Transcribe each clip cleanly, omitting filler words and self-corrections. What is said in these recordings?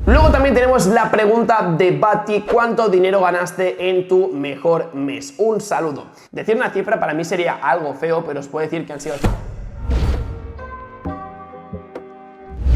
Luego también tenemos la pregunta de Bati: ¿cuánto dinero ganaste en tu mejor mes? Un saludo. Decir una cifra para mí sería algo feo, pero os puedo decir que han sido...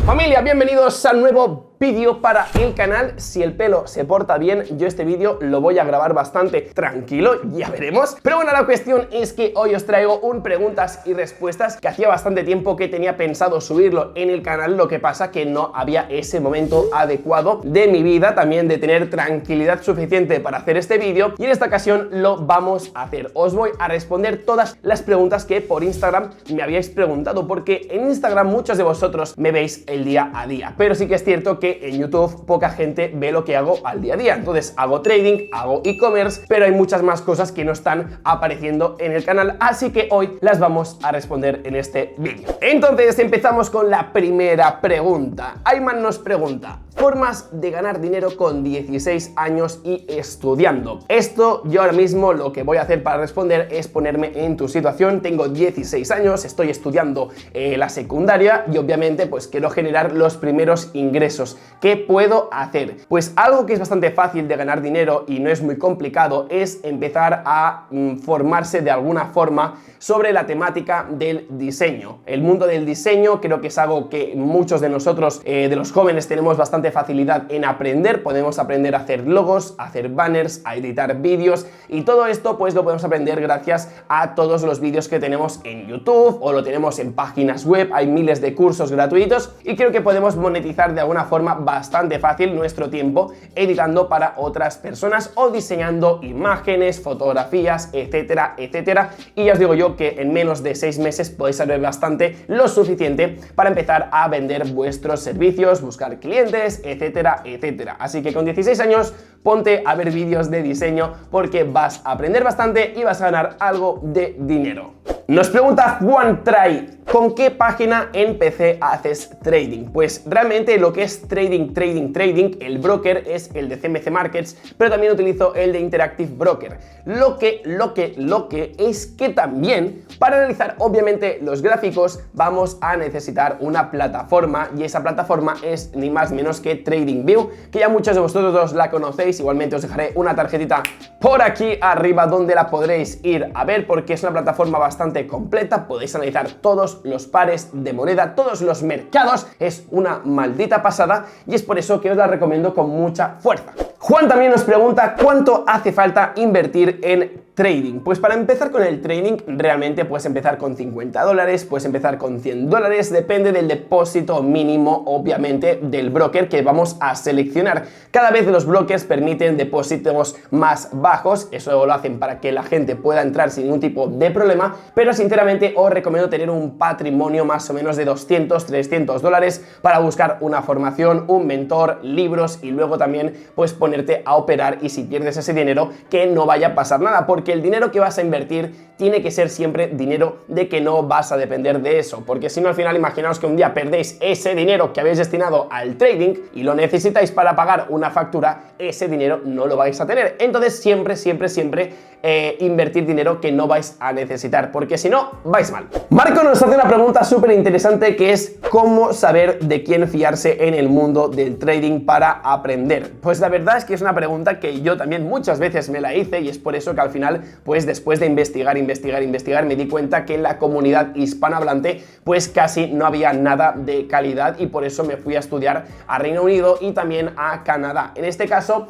Familia, bienvenidos al nuevo vídeo para el canal. Si el pelo se porta bien, yo este vídeo lo voy a grabar bastante tranquilo, ya veremos. Pero bueno, la cuestión es que hoy os traigo un preguntas y respuestas que hacía bastante tiempo que tenía pensado subirlo en el canal. Lo que pasa que no había ese momento adecuado de mi vida, también de tener tranquilidad suficiente para hacer este vídeo, y en esta ocasión lo vamos a hacer. Os voy a responder todas las preguntas que por Instagram me habíais preguntado, porque en Instagram muchos de vosotros me veis el día a día, pero sí que es cierto que en YouTube poca gente ve lo que hago al día a día. Entonces hago trading, hago e-commerce, pero hay muchas más cosas que no están apareciendo en el canal, así que hoy las vamos a responder en este vídeo. Entonces empezamos con la primera pregunta. Ayman nos pregunta: formas de ganar dinero con 16 años y estudiando. Esto yo ahora mismo lo que voy a hacer para responder es ponerme en tu situación. Tengo 16 años, estoy estudiando la secundaria y obviamente pues quiero generar los primeros ingresos. ¿Qué puedo hacer? Pues algo que es bastante fácil de ganar dinero y no es muy complicado es empezar a formarse de alguna forma sobre la temática del diseño. El mundo del diseño creo que es algo que muchos de nosotros, de los jóvenes, tenemos bastante facilidad en aprender. Podemos aprender a hacer logos, a hacer banners, a editar vídeos, y todo esto pues lo podemos aprender gracias a todos los vídeos que tenemos en YouTube o lo tenemos en páginas web. Hay miles de cursos gratuitos y creo que podemos monetizar de alguna forma bastante fácil nuestro tiempo editando para otras personas o diseñando imágenes, fotografías, etcétera, etcétera. Y ya os digo yo que en menos de 6 meses podéis saber bastante, lo suficiente para empezar a vender vuestros servicios, buscar clientes, etcétera, etcétera. Así que con 16 años ponte a ver vídeos de diseño porque vas a aprender bastante y vas a ganar algo de dinero. Nos pregunta Juan Try: ¿con qué página en PC haces trading? Pues realmente lo que es trading, el broker es el de CMC Markets, pero también utilizo el de Interactive Broker. Lo que es que también para analizar obviamente los gráficos vamos a necesitar una plataforma, y esa plataforma es ni más ni menos que TradingView, que ya muchos de vosotros la conocéis. Igualmente os dejaré una tarjetita por aquí arriba donde la podréis ir a ver, porque es una plataforma bastante completa. Podéis analizar todos los pares de moneda, todos los mercados. Es una maldita pasada y es por eso que os la recomiendo con mucha fuerza. Juan también nos pregunta: ¿cuánto hace falta invertir en trading? Pues para empezar con el trading realmente puedes empezar con $50, puedes empezar con $100, depende del depósito mínimo obviamente del broker que vamos a seleccionar. Cada vez los brokers permiten depósitos más bajos, eso lo hacen para que la gente pueda entrar sin ningún tipo de problema, pero sinceramente os recomiendo tener un patrimonio más o menos de $200-300 para buscar una formación, un mentor, libros, y luego también pues ponerte a operar, y si pierdes ese dinero que no vaya a pasar nada, porque el dinero que vas a invertir tiene que ser siempre dinero de que no vas a depender de eso, porque si no al final imaginaos que un día perdéis ese dinero que habéis destinado al trading y lo necesitáis para pagar una factura, ese dinero no lo vais a tener. Entonces siempre invertir dinero que no vais a necesitar, porque si no vais mal. Marco nos hace una pregunta súper interesante, que es: ¿cómo saber de quién fiarse en el mundo del trading para aprender? Pues la verdad es que es una pregunta que yo también muchas veces me la hice, y es por eso que al final pues después de investigar me di cuenta que en la comunidad hispanohablante pues casi no había nada de calidad, y por eso me fui a estudiar a Reino Unido y también a Canadá. En este caso,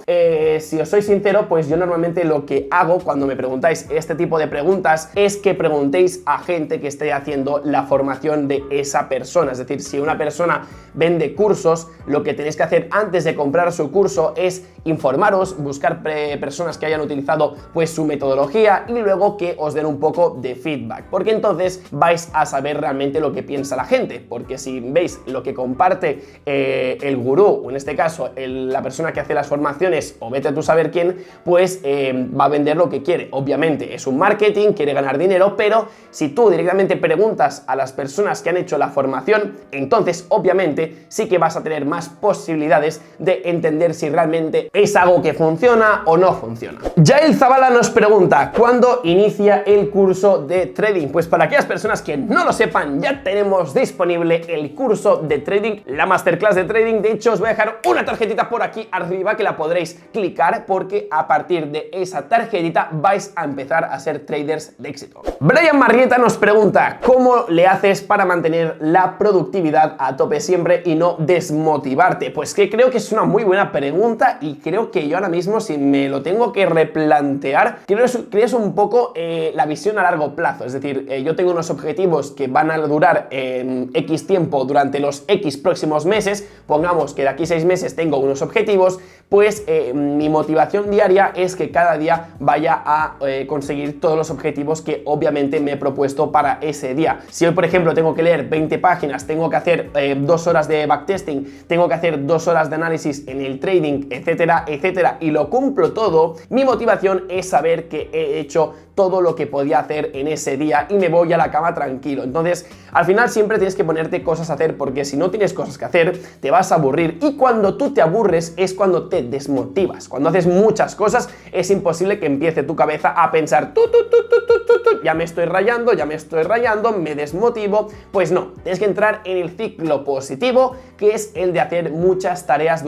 si os soy sincero, pues yo normalmente lo que hago cuando me preguntáis este tipo de preguntas es que preguntéis a gente que esté haciendo la formación de esa persona. Es decir, si una persona vende cursos, lo que tenéis que hacer antes de comprar su curso es informaros, buscar personas que hayan utilizado pues su metodología, y luego que os den un poco de feedback, porque entonces vais a saber realmente lo que piensa la gente. Porque si veis lo que comparte el gurú, o en este caso la persona que hace las formaciones, o vete tú a saber quién, pues va a vender lo que quiere. Obviamente es un marketing, quiere ganar dinero, pero si tú directamente preguntas a las personas que han hecho la formación, entonces obviamente sí que vas a tener más posibilidades de entender si realmente es algo que funciona o no funciona. Yael Zavala nos pregunta: pregunta: ¿cuándo inicia el curso de trading? Pues para aquellas personas que no lo sepan, ya tenemos disponible el curso de trading, la masterclass de trading. De hecho, os voy a dejar una tarjetita por aquí arriba que la podréis clicar, porque a partir de esa tarjetita vais a empezar a ser traders de éxito. Brian Marrieta nos pregunta: ¿cómo le haces para mantener la productividad a tope siempre y no desmotivarte? Pues que creo que es una muy buena pregunta, y creo que yo ahora mismo, si me lo tengo que replantear, creo que es un poco la visión a largo plazo. Es decir, yo tengo unos objetivos que van a durar X tiempo durante los X próximos meses. Pongamos que de aquí 6 meses tengo unos objetivos, pues mi motivación diaria es que cada día vaya a conseguir todos los objetivos que obviamente me he propuesto para ese día. Si hoy, por ejemplo, tengo que leer 20 páginas, tengo que hacer 2 horas de backtesting, tengo que hacer 2 horas de análisis en el trading, etcétera, etcétera, y lo cumplo todo, mi motivación es saber que he hecho todo lo que podía hacer en ese día y me voy a la cama tranquilo. Entonces, al final siempre tienes que ponerte cosas a hacer, porque si no tienes cosas que hacer, te vas a aburrir, y cuando tú te aburres es cuando te desmotivas. Cuando haces muchas cosas, es imposible que empiece tu cabeza a pensar ya me estoy rayando, me desmotivo. Pues no, tienes que entrar en el ciclo positivo, que es el de hacer muchas tareas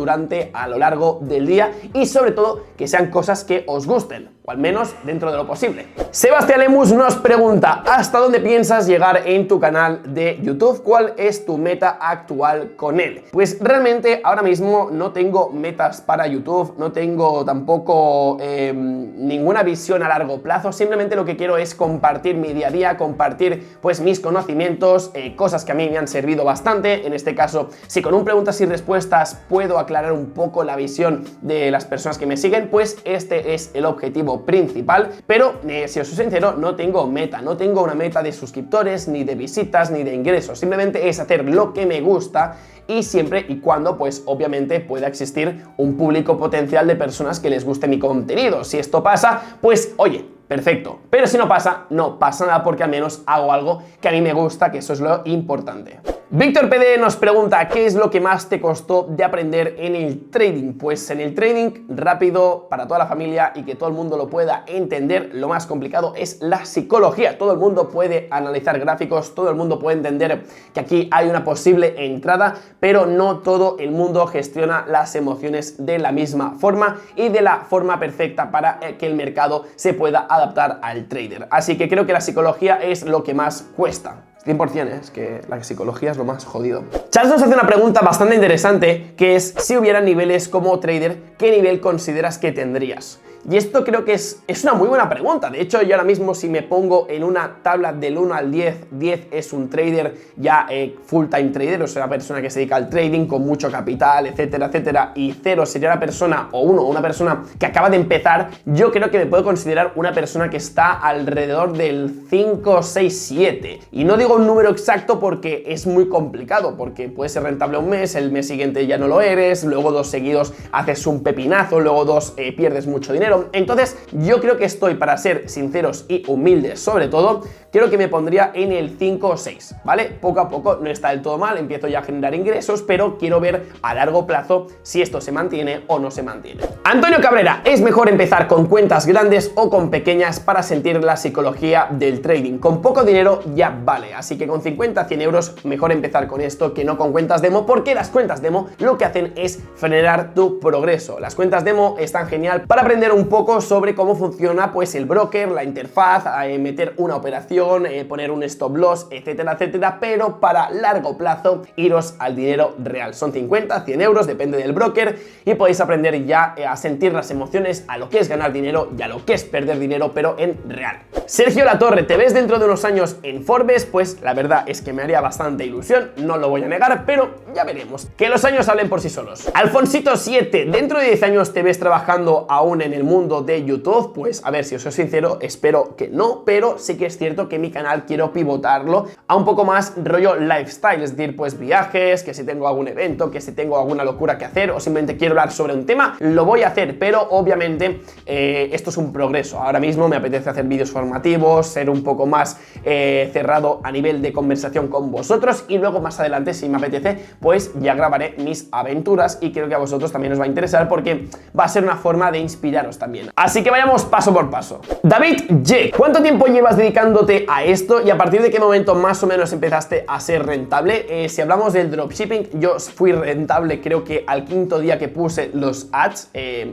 a lo largo del día, y sobre todo que sean cosas que os gusten, o al menos dentro de lo posible. Sebastián Lemus nos pregunta: ¿hasta dónde piensas llegar en tu canal de YouTube? ¿Cuál es tu meta actual con él? Pues realmente ahora mismo no tengo metas para YouTube, no tengo tampoco ninguna visión a largo plazo. Simplemente lo que quiero es compartir mi día a día, compartir pues mis conocimientos, cosas que a mí me han servido bastante. En este caso, si con un preguntas y respuestas puedo aclarar un poco la visión de las personas que me siguen, pues este es el objetivo principal. Pero si os soy sincero, no tengo meta, no tengo una meta de suscriptores, ni de visitas, ni de ingresos. Simplemente es hacer lo que me gusta, y siempre y cuando pues obviamente pueda existir un público potencial de personas que les guste mi contenido. Si esto pasa, pues oye, perfecto, pero si no pasa, no pasa nada, porque al menos hago algo que a mí me gusta, que eso es lo importante. Víctor PD nos pregunta: ¿qué es lo que más te costó de aprender en el trading? Pues en el trading, rápido, para toda la familia y que todo el mundo lo pueda entender, lo más complicado es la psicología. Todo el mundo puede analizar gráficos, todo el mundo puede entender que aquí hay una posible entrada, pero no todo el mundo gestiona las emociones de la misma forma y de la forma perfecta para que el mercado se pueda adaptar al trader. Así que creo que la psicología es lo que más cuesta. 100%, es que la psicología es lo más jodido. Charles nos hace una pregunta bastante interesante, que es: si hubiera niveles como trader, ¿qué nivel consideras que tendrías? Y esto creo que es una muy buena pregunta. De hecho, yo ahora mismo, si me pongo en una tabla del 1 al 10, 10 es un trader ya full time trader, o sea, una persona que se dedica al trading con mucho capital, etcétera, etcétera, y 0 sería una persona, o 1, una persona que acaba de empezar. Yo creo que me puedo considerar una persona que está alrededor del 5, 6, 7. Y no digo un número exacto porque es muy complicado, porque puede ser rentable un mes, el mes siguiente ya no lo eres, luego 2 seguidos haces un pepinazo, luego 2 pierdes mucho dinero. Entonces yo creo que estoy, para ser sinceros y humildes sobre todo, creo que me pondría en el 5 o 6, ¿vale? Poco a poco, no está del todo mal, empiezo ya a generar ingresos, pero quiero ver a largo plazo si esto se mantiene o no se mantiene. Antonio Cabrera: ¿es mejor empezar con cuentas grandes o con pequeñas para sentir la psicología del trading? Con poco dinero ya vale, así que con 50, 100 euros mejor empezar con esto que no con cuentas demo, porque las cuentas demo lo que hacen es frenar tu progreso. Las cuentas demo están genial para aprender un poco sobre cómo funciona pues el broker, la interfaz, meter una operación, poner un stop loss, etcétera, etcétera, pero para largo plazo iros al dinero real. Son 50, 100 euros, depende del broker, y podéis aprender ya a sentir las emociones, a lo que es ganar dinero y a lo que es perder dinero, pero en real. Sergio Latorre: ¿te ves dentro de unos años en Forbes? Pues la verdad es que me haría bastante ilusión, no lo voy a negar, pero ya veremos. Que los años hablen por sí solos. Alfonsito 7: ¿dentro de 10 años te ves trabajando aún en el mundo de YouTube? Pues a ver, si os soy sincero, espero que no, pero sí que es cierto que mi canal quiero pivotarlo a un poco más rollo lifestyle, es decir, pues viajes, que si tengo algún evento, que si tengo alguna locura que hacer, o simplemente quiero hablar sobre un tema, lo voy a hacer, pero obviamente esto es un progreso. Ahora mismo me apetece hacer vídeos llamativos, ser un poco más cerrado a nivel de conversación con vosotros, y luego más adelante, si me apetece, pues ya grabaré mis aventuras, y creo que a vosotros también os va a interesar porque va a ser una forma de inspiraros también. Así que vayamos paso por paso. David J, ¿cuánto tiempo llevas dedicándote a esto y a partir de qué momento más o menos empezaste a ser rentable? Si hablamos del dropshipping, yo fui rentable creo que al quinto día que puse los ads,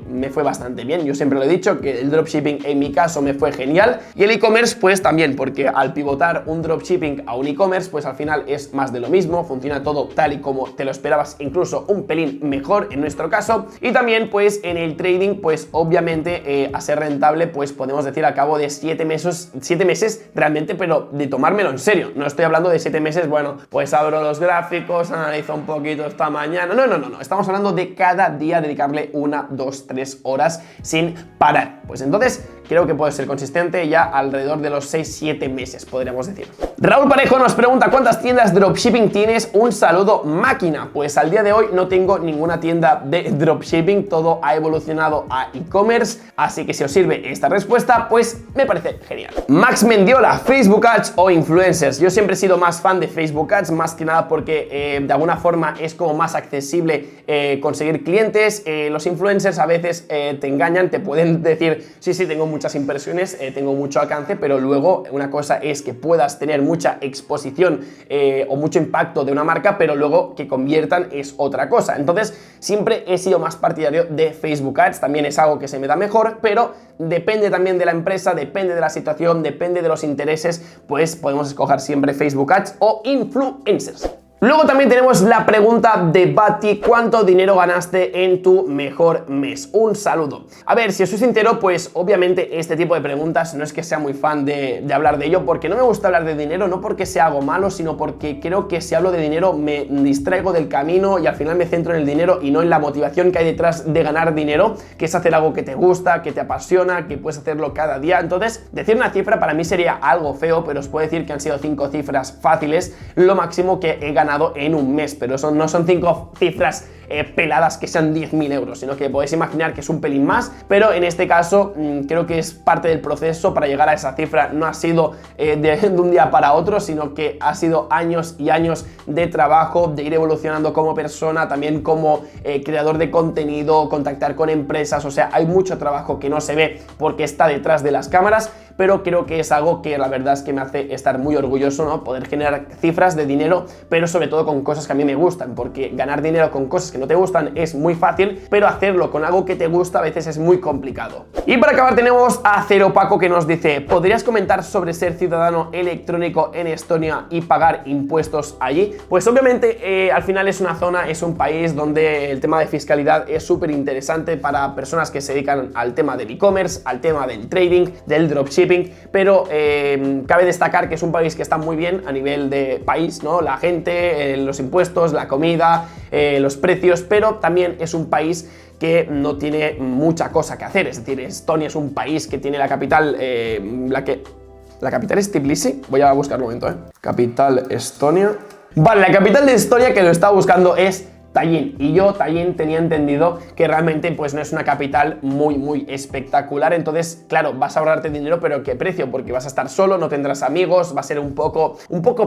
me fue bastante bien. Yo siempre lo he dicho que el dropshipping en mi caso me fue genial, y el e-commerce pues también, porque al pivotar un dropshipping a un e-commerce pues al final es más de lo mismo, funciona todo tal y como te lo esperabas, incluso un pelín mejor en nuestro caso. Y también pues en el trading pues obviamente a ser rentable pues podemos decir al cabo de 7 meses realmente, pero de tomármelo en serio. No estoy hablando de 7 meses, bueno, pues abro los gráficos, analizo un poquito esta mañana, no, estamos hablando de cada día dedicarle 1, 2, 3 horas sin parar. Pues entonces creo que puede ser consistente ya alrededor de los 6-7 meses, podríamos decir. Raúl Parejo nos pregunta: ¿cuántas tiendas dropshipping tienes? Un saludo, máquina. Pues al día de hoy no tengo ninguna tienda de dropshipping, todo ha evolucionado a e-commerce, así que si os sirve esta respuesta, pues me parece genial. Max Mendiola, ¿Facebook Ads o influencers? Yo siempre he sido más fan de Facebook Ads, más que nada porque de alguna forma es como más accesible conseguir clientes. Los influencers a veces te engañan, te pueden decir, sí, tengo muchas impresiones, tengo mucho alcance, pero luego una cosa es que puedas tener mucha exposición o mucho impacto de una marca, pero luego que conviertan es otra cosa. Entonces siempre he sido más partidario de Facebook Ads, también es algo que se me da mejor, pero depende también de la empresa, depende de la situación, depende de los intereses, pues podemos escoger siempre Facebook Ads o influencers. Luego también tenemos la pregunta de Bati: ¿cuánto dinero ganaste en tu mejor mes? Un saludo. A ver, si os soy sincero, pues obviamente este tipo de preguntas no es que sea muy fan de hablar de ello, porque no me gusta hablar de dinero, no porque sea algo malo, sino porque creo que si hablo de dinero me distraigo del camino y al final me centro en el dinero y no en la motivación que hay detrás de ganar dinero, que es hacer algo que te gusta, que te apasiona, que puedes hacerlo cada día. Entonces, decir una cifra para mí sería algo feo, pero os puedo decir que han sido 5 cifras fáciles, lo máximo que he ganado en un mes, pero no son 5 cifras peladas que sean 10.000 euros, sino que podéis imaginar que es un pelín más, pero en este caso creo que es parte del proceso para llegar a esa cifra. No ha sido de un día para otro, sino que ha sido años y años de trabajo, de ir evolucionando como persona, también como creador de contenido, contactar con empresas. O sea, hay mucho trabajo que no se ve porque está detrás de las cámaras, pero creo que es algo que la verdad es que me hace estar muy orgulloso, ¿no? Poder generar cifras de dinero, pero sobre todo con cosas que a mí me gustan, porque ganar dinero con cosas que no te gustan es muy fácil, pero hacerlo con algo que te gusta a veces es muy complicado. Y para acabar tenemos a Cero Paco, que nos dice: ¿podrías comentar sobre ser ciudadano electrónico en Estonia y pagar impuestos allí? Pues obviamente al final es una zona, es un país donde el tema de fiscalidad es súper interesante para personas que se dedican al tema del e-commerce, al tema del trading, del dropshipping, pero cabe destacar que es un país que está muy bien a nivel de país, ¿no? La gente, los impuestos, la comida, los precios, pero también es un país que no tiene mucha cosa que hacer. Es decir, Estonia es un país que tiene la capital, la capital es Tbilisi. Voy a buscar un momento, Capital Estonia. Vale, la capital de Estonia, que lo estaba buscando, es Tallin, y yo Tallin tenía entendido que realmente pues no es una capital muy espectacular. Entonces claro, vas a ahorrarte dinero, pero ¿qué precio? Porque vas a estar solo, no tendrás amigos, va a ser un poco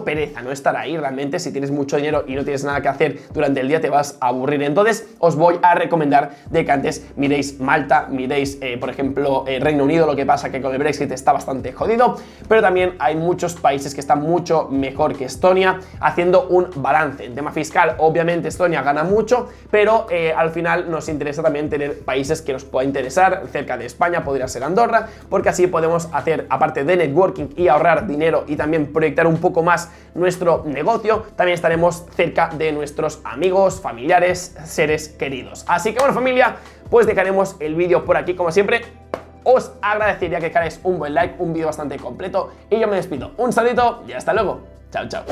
pereza no estar ahí. Realmente si tienes mucho dinero y no tienes nada que hacer durante el día te vas a aburrir. Entonces os voy a recomendar de que antes miréis Malta, miréis por ejemplo Reino Unido. Lo que pasa que con el Brexit está bastante jodido, pero también hay muchos países que están mucho mejor que Estonia, haciendo un balance. En tema fiscal, obviamente Estonia gana mucho, pero al final nos interesa también tener países que nos pueda interesar. Cerca de España podría ser Andorra, porque así podemos hacer, aparte de networking y ahorrar dinero y también proyectar un poco más nuestro negocio, también estaremos cerca de nuestros amigos, familiares, seres queridos. Así que bueno, familia, pues dejaremos el vídeo por aquí como siempre. Os agradecería que dejarais un buen like, un vídeo bastante completo, y yo me despido. Un saludito y hasta luego. Chao, chao.